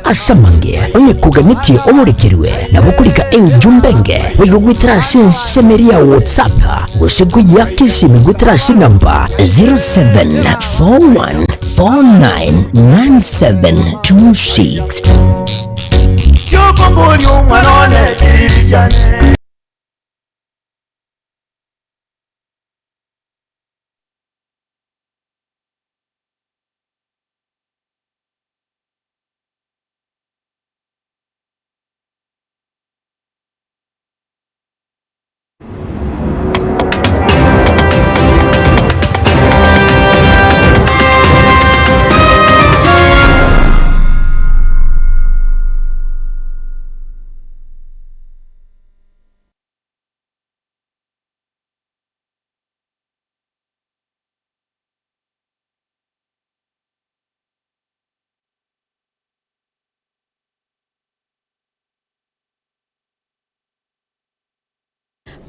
asamange onye kuganitie omurekerwe nabo kulika enjumbenge wigugwitira semeria WhatsApp gusigu yakisimi gwitira namba 0741499726 Yoko mboli umwanone kirijane.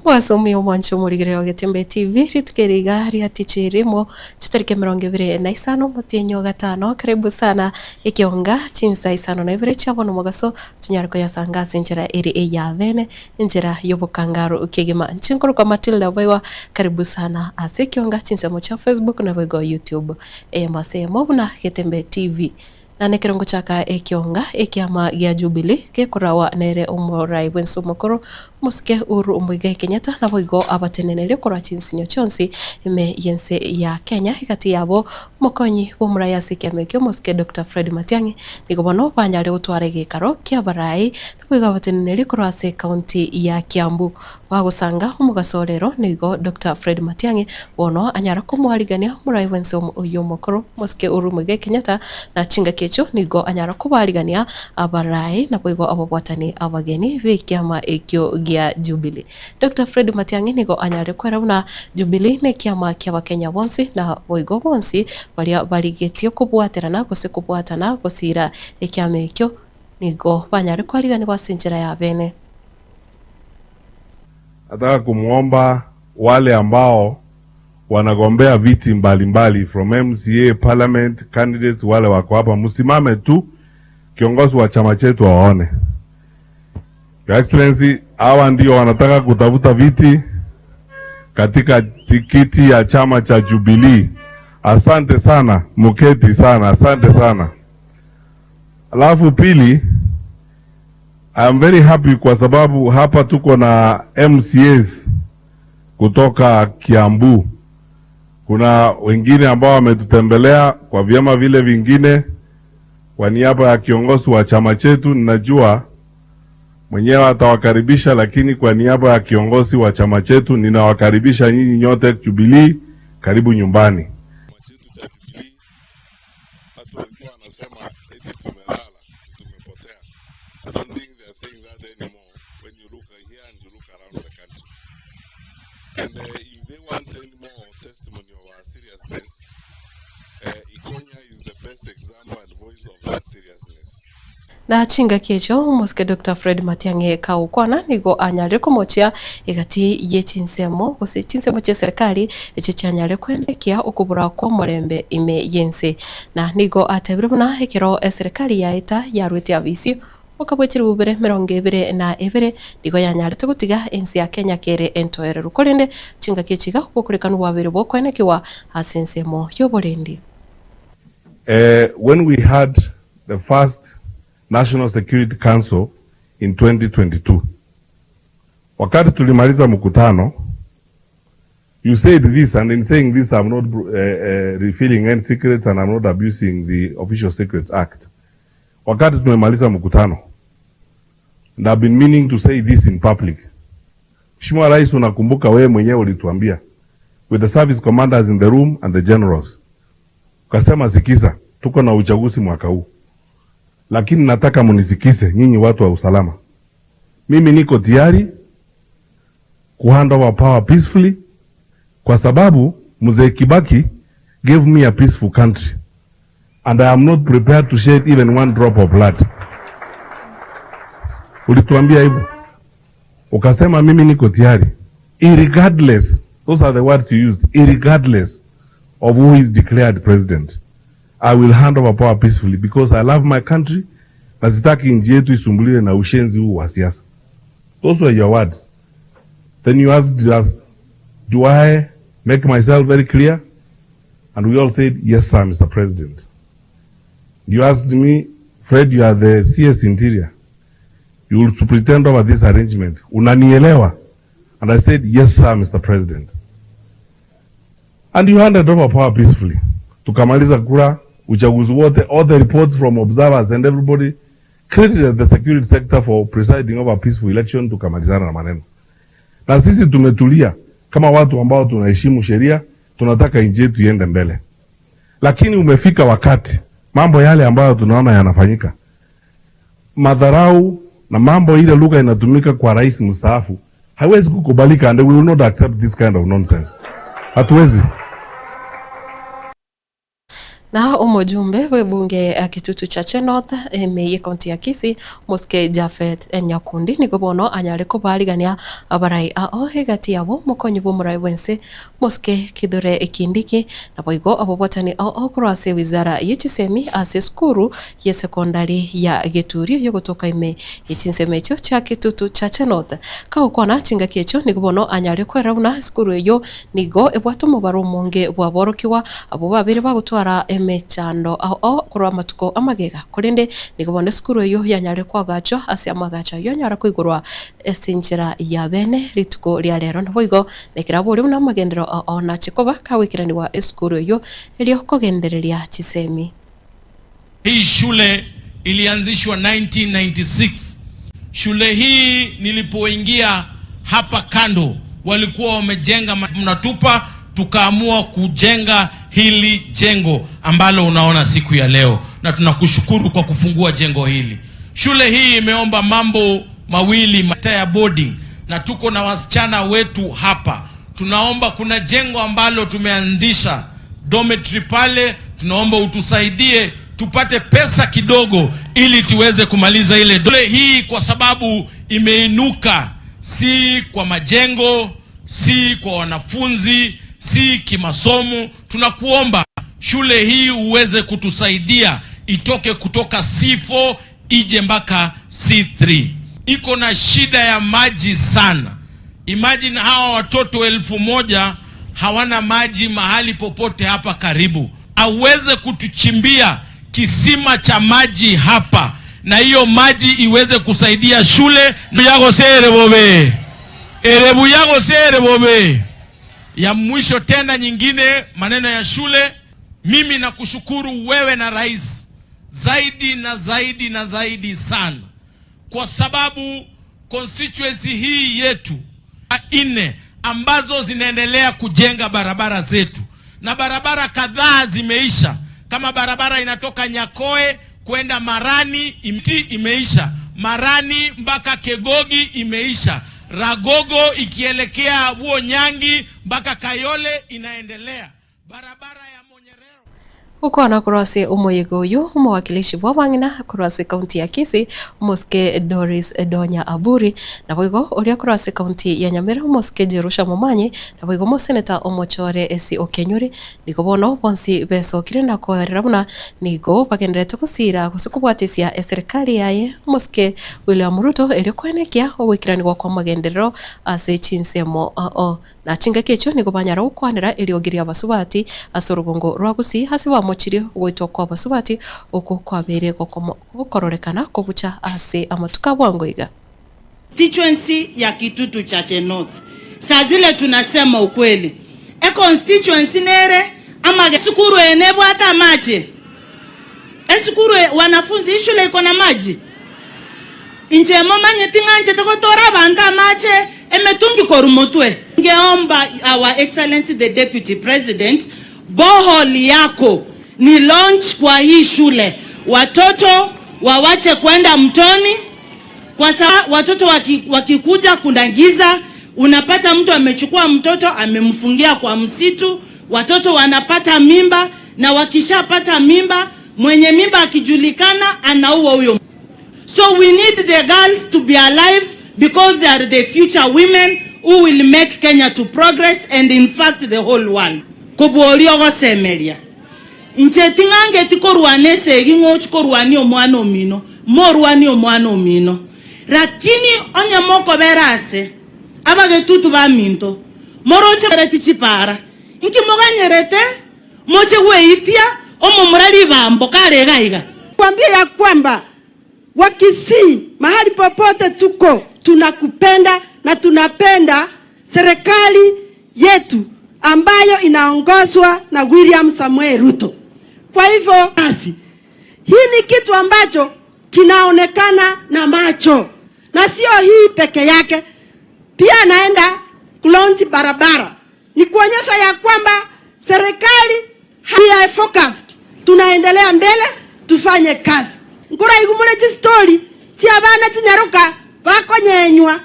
Wasomi omwancho murigiriro Getembe TV ritukeriga riatichirimo chitarike 25 mutienyo gatano. Karibu sana ikionga chinsa isano na ibere chabona mugaso tunyariko yasanga sinjira eri ya vene njira yobukangaro ukegema nchinkuru kwa Matilda Baiwa. Karibu sana asikionga chinsa mocha Facebook na bego YouTube mase mobuna Getembe TV na nekirongo chaka ekionga ekiama gya Jubilee gekurawa nere umurai wensu mukuru muske uru umwiga Kenyatta na boigo abatenenere kora chinsinyo chonsi ime yense ya Kenya hikati yabo mukonyi bumura yasikemekyo muske Dr. Fred Matiang'i nigobono banyare utware gikaro kya barai na boigo abatenenere kora se county ya Kiambu wagusanga umugasorero nigo Dr. Fred Matiang'i wono anyara kumwarigania umurai wensu uyu mukuru muske uru umwiga Kenyatta na chinga kecho nigo anyara kubarigania abarai na boigo ababwatani abageni bekiama ekyo gya Jubilee. Dr. Fred Matiang'i nigo anyare kwera una Jubilee ne kiama kya Kenya bonsi na boigo bonsi barigetie kubwaterana gose kubwatana gosira ekiama ekyo nigo banyare kwarigani wasinjira ya bene. Nataka kumuomba wale ambao wanagombea viti mbalimbali from MCA, parliament, candidates wale wako hapa, msimame tu kiongozi wa chama chetu waone. Your Excellency, hawa ndio wanataka kutafuta viti katika tikiti ya chama cha Jubilee. Asante sana, muketi sana, asante sana. Alafu pili, I am very happy kwa sababu hapa tuko na MCAs kutoka Kiambu. Kuna wengine ambao wametutembelea kwa vyama vile vingine kwa niaba ya kiongozi wa chama chetu. Ninajua mwenyewe atawakaribisha, lakini kwa niaba ya kiongozi wa chama chetu ninawakaribisha nyinyi nyote Jubilee, karibu nyumbani. Watu walikuwa wanasema eti tumelala, tumepotea. I don't think they are saying that anymore when you look here and you look around the country. And if they want any more testimony of our seriousness, Ikonya is the best example and voice of that seriousness. Na chinga kecho muske Dr. Fred Matiang'i kaukwana nigo anyare kumochia igati ye chinsemo gose chinsemo che serikali eche chanyare kwendekia okubura kwa murembe ime yense na nigo atebiruna hekero serikali yaita yarwete avisi okabwetiri bubere 22 nigo yanyare tugutiga ensi ya Kenya kere entoere rukolende chinga kechiga okurekanu wabere bokwenekiwa asensemo yoborendi. When we had the first National Security Council in 2022, wakati tulimaliza mkutano, you said this, and in saying this I'm not revealing any secrets and I'm not abusing the Official Secrets Act. Wakati tumemaliza mkutano, and I've been meaning to say this in public. Mheshimiwa Rais, unakumbuka wewe mwenyewe ulituambia with the service commanders in the room and the generals, ukasema sikiza, tuko na uchaguzi mwaka huu, lakini nataka munisikize nyinyi watu wa usalama. Mimi niko tayari kuhand over power peacefully kwa sababu Mzee Kibaki gave me a peaceful country and I am not prepared to shed even one drop of blood. Ulituambia hivyo. Ukasema mimi niko tayari. Irregardless, those are the words you used, irregardless of who is declared president, I will hand over power peacefully because I love my country, na sitaki nchi yetu isumbuliwe na ushenzi huu wa siasa. Those were your words. Then you asked us, do I make myself very clear? And we all said, yes, sir, Mr. President. You asked me, Fred, you are the CS Interior. You will superintend over this arrangement. Unanielewa? And I said, yes, sir, Mr. President. And you handed over power peacefully. Tukamaliza kura, uchaguzi wote, all the reports from observers and everybody credited the security sector for presiding over a peaceful election. Tukamalizana na maneno. Na sisi tumetulia kama watu ambao tunaheshimu sheria, tunataka nchi yetu iende mbele. Lakini umefika wakati mambo yale ambayo tunaona yanafanyika, madharau na mambo ile lugha inatumika kwa rais mstaafu, haiwezi kukubalika, and we will not accept this kind of nonsense. Hatuwezi. Na umujumbe we bunge Kitutu Chache North meye kaunti ya Kisii Muske Japhet Nyakundi niko bono anyare ko barigania abarai ao hegati yabo mukonyi bo murai wense Muske Kidore Kindiki na boigo abobotani ao kurase wizara yichisemi ase skuru ye sekondari ya Gituri yo kutoka ime yichinsemecho cha Kitutu Chache North ka ukona chinga kecho niko bono anyare ko rauna skuru yo nigo ebwatu mubaro munge bwa borokiwa abo babiri bagutwara mechando ao kurwa matuko amagega kurinde nigobone skuru yo yanyare kwagacho ase amagacha yo nyara kwigurwa esinjira ya bene rituko ria rero nboigo nekirabo uri na magendero ona chikoba kawikirani wa skuru yo elio kogendereria chisemi. Hii shule ilianzishwa 1996. Shule hii nilipoingia hapa kando walikuwa wamejenga mnatupa, tukaamua kujenga hili jengo ambalo unaona siku ya leo, na tunakushukuru kwa kufungua jengo hili. Shule hii imeomba mambo mawili, mataya boarding, na tuko na wasichana wetu hapa. Tunaomba, kuna jengo ambalo tumeandisha dormitory pale, tunaomba utusaidie tupate pesa kidogo ili tuweze kumaliza ile shule hii, kwa sababu imeinuka, si kwa majengo, si kwa wanafunzi, si kimasomo. Tunakuomba shule hii uweze kutusaidia itoke kutoka C4 ije mpaka C3. Iko na shida ya maji sana. Imagine hawa watoto 1000 hawana maji mahali popote hapa karibu. Aweze kutuchimbia kisima cha maji hapa, na hiyo maji iweze kusaidia shule. Yago sere bobe. Erebu yago sere bobe. Ya mwisho tena nyingine, maneno ya shule, mimi nakushukuru wewe na rais zaidi na zaidi na zaidi sana, kwa sababu constituency hii yetu 4 ambazo zinaendelea kujenga barabara zetu, na barabara kadhaa zimeisha. Kama barabara inatoka Nyakoe kwenda Marani imeisha, Marani mpaka Kegogi imeisha, Ragogo ikielekea Buonyangi mpaka Kayole inaendelea, barabara ya Monyerero uko na kurase umoyego uyu mwakilishi wa wangina kurase kaunti ya Kisii Muske Doris Donya Aburi na boigo uria kurase kaunti ya Nyamira Muske Jerusha Momanyi na boigo mo senator Omochore Esi Okenyuri niko bono bonsi beso kirenda ko rabuna nigo bagendete kusira kusukubwatisia serikali yaye Muske William Ruto eri kwenekia owikirani kwa magenderero ase chinsemo na chinga kecho niko banyara ukwanira eri ogiria abasubati asorugongo rwagusi hasiba mochiri wito kwa basubati uko kwabere gukororekana ko bucha ase amatuka bwangoiga constituency ya Kitutu Chache North. Saa zile tunasema ukweli. Constituency nere ama sukuru enebo hata maji. Sukuru wanafunzi shule iko na maji. Inje mama nyetinganje tokotora banda maji emetungi korumotwe. Ngeomba our excellency the deputy president, boholi yako ni launch kwa hii shule. Watoto wawache kwenda mtoni, kwa sababu watoto wakikuja kuna giza, unapata mtu amechukua mtoto amemfungia kwa msitu, watoto wanapata mimba, na wakishapata mimba mwenye mimba akijulikana anaua huyo. So we need the girls to be alive because they are the future women who will make Kenya to progress and in fact the whole world. Kubuolio go semeria. Inche tingange tikorwane segi ngo chikorwani omwana omino. morwani omwana omino lakini onye moko berase abage tutu ba minto moroche bereti chipara inki moganyerete moche weitia omomurali bambo kale gaiga kwambia ya kwamba Wakisii mahali popote tuko tunakupenda na tunapenda serikali yetu ambayo inaongozwa na William Samuel Ruto. Kwa hivyo basi hii ni kitu ambacho kinaonekana na macho na sio hii peke yake, pia naenda kulonji barabara ni kuonyesha ya kwamba serikali we focused, tunaendelea mbele, tufanye kazi. Ngura igumule story si abana tinyaruka bakonyenywa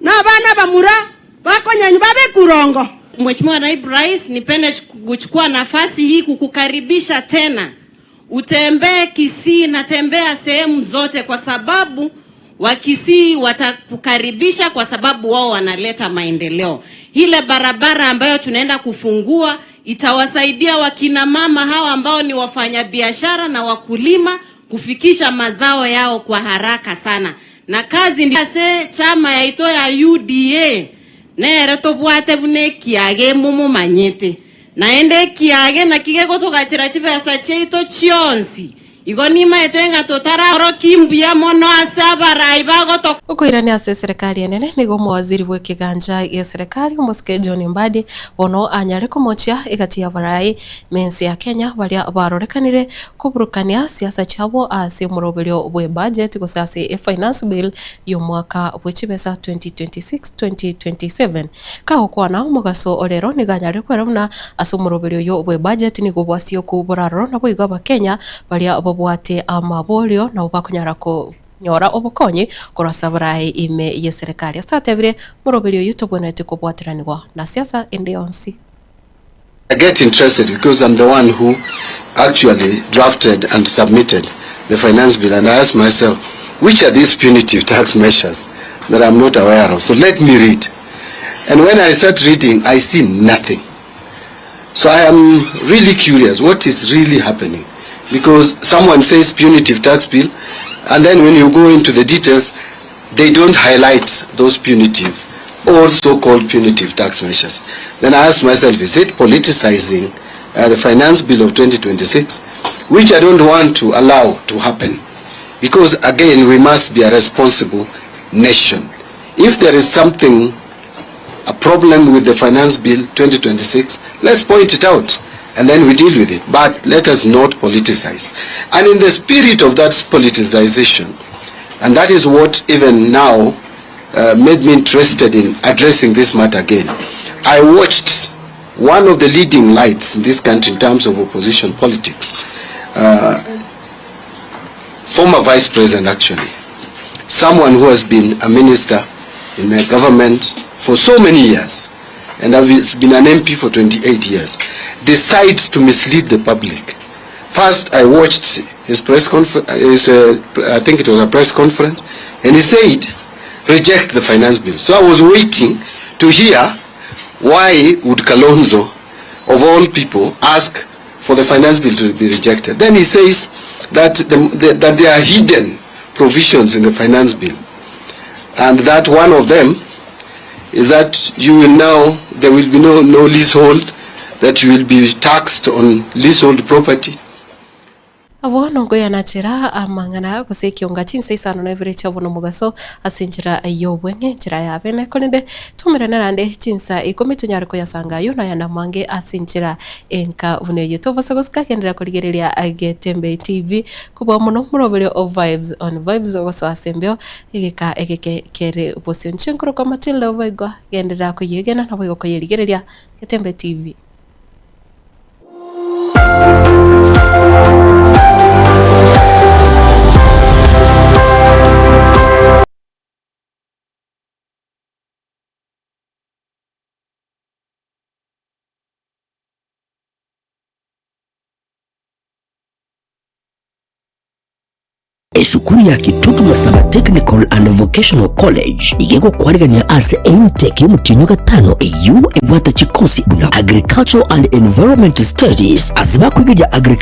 na abana bamura bakonyenywa babe kurongo. Mheshimiwa Naibu Rais, nipende kuchukua nafasi hii kukukaribisha tena. Utembee Kisii na tembea sehemu zote kwa sababu Wakisii watakukaribisha kwa sababu wao wanaleta maendeleo. Ile barabara ambayo tunaenda kufungua itawasaidia wakina mama hawa ambao ni wafanyabiashara na wakulima kufikisha mazao yao kwa haraka sana. Na kazi ndise chama yaito ya UDA nere tobwate bune kiage mumu manyete naende kiage na kigego tugachira chibesa cheito chionsi igonima etenga totara ro kimbia mono asabara ibagoto ukoirani ase serikali enene nigo mawaziri bwe kiganja ya serikali Muske John Mbadi ono anyare kumochia igati ya barai mensi ya Kenya baria barorekanire kuburukania siasa chabo ase muroberio bwe budget gusase finance bill yo mwaka bwechibesa 2026-2027 kaho kwana umugaso orero niganyare kweramuna ase muroberio yo bwe budget nigo bwasio kuburaro na bwiga ba Kenya baria bwate amabolio na ubakunyara ko nyora obukonyi kurasa barai ime ye serikali asatebire muroberio yutobonete kubwatiranirwa na siasa endeyonsi. I get interested because I'm the one who actually drafted and submitted the finance bill, and I ask myself, which are these punitive tax measures that I'm not aware of? So let me read. And when I start reading, I see nothing. So I am really curious what is really happening. Because someone says punitive tax bill, and then when you go into the details, they don't highlight those punitive or so-called punitive tax measures. Then I ask myself, is it politicizing the finance bill of 2026, which I don't want to allow to happen? Because again, we must be a responsible nation. If there is something, a problem with the finance bill 2026, let's point it out and then we deal with it. But let us not politicize. And in the spirit of that politicization, and that is what even now made me interested in addressing this matter again. I watched one of the leading lights in this country in terms of opposition politics, former vice president actually, someone who has been a minister in the government for so many years, and has been an MP for 28 years, decides to mislead the public. First, I watched his press conference, I think it was a press conference, and he said, reject the finance bill. So I was waiting to hear why would Kalonzo, of all people, ask for the finance bill to be rejected. Then he says that, that there are hidden provisions in the finance bill, and that one of them is that you will now, there will be no leasehold, that you will be taxed on leasehold property. Abono ngoya nachira amangana kuseki ungatinsa isano na ibere chabono mugaso asinjira ayobwenge njira yabene konende tumirana nande tinsa ikomitunyaro ko yasanga yo na yana mange asinjira enka une yotova sagoska kendera koligerelia Getembe TV kubwa muno murobere of vibes on vibes waso asembeo igeka egekere bosio nchenkoro kwa Matilda Waigo kendera ko yegena na Waigo ko yerigerelia Getembe TV. Esukuru ya Kitutu Masaba Technical and Vocational College igego kwarigania ase intake y'umutinyo gatano EU ebwata chikosi buna Agricultural and Environment Studies aziba kwiga agriculture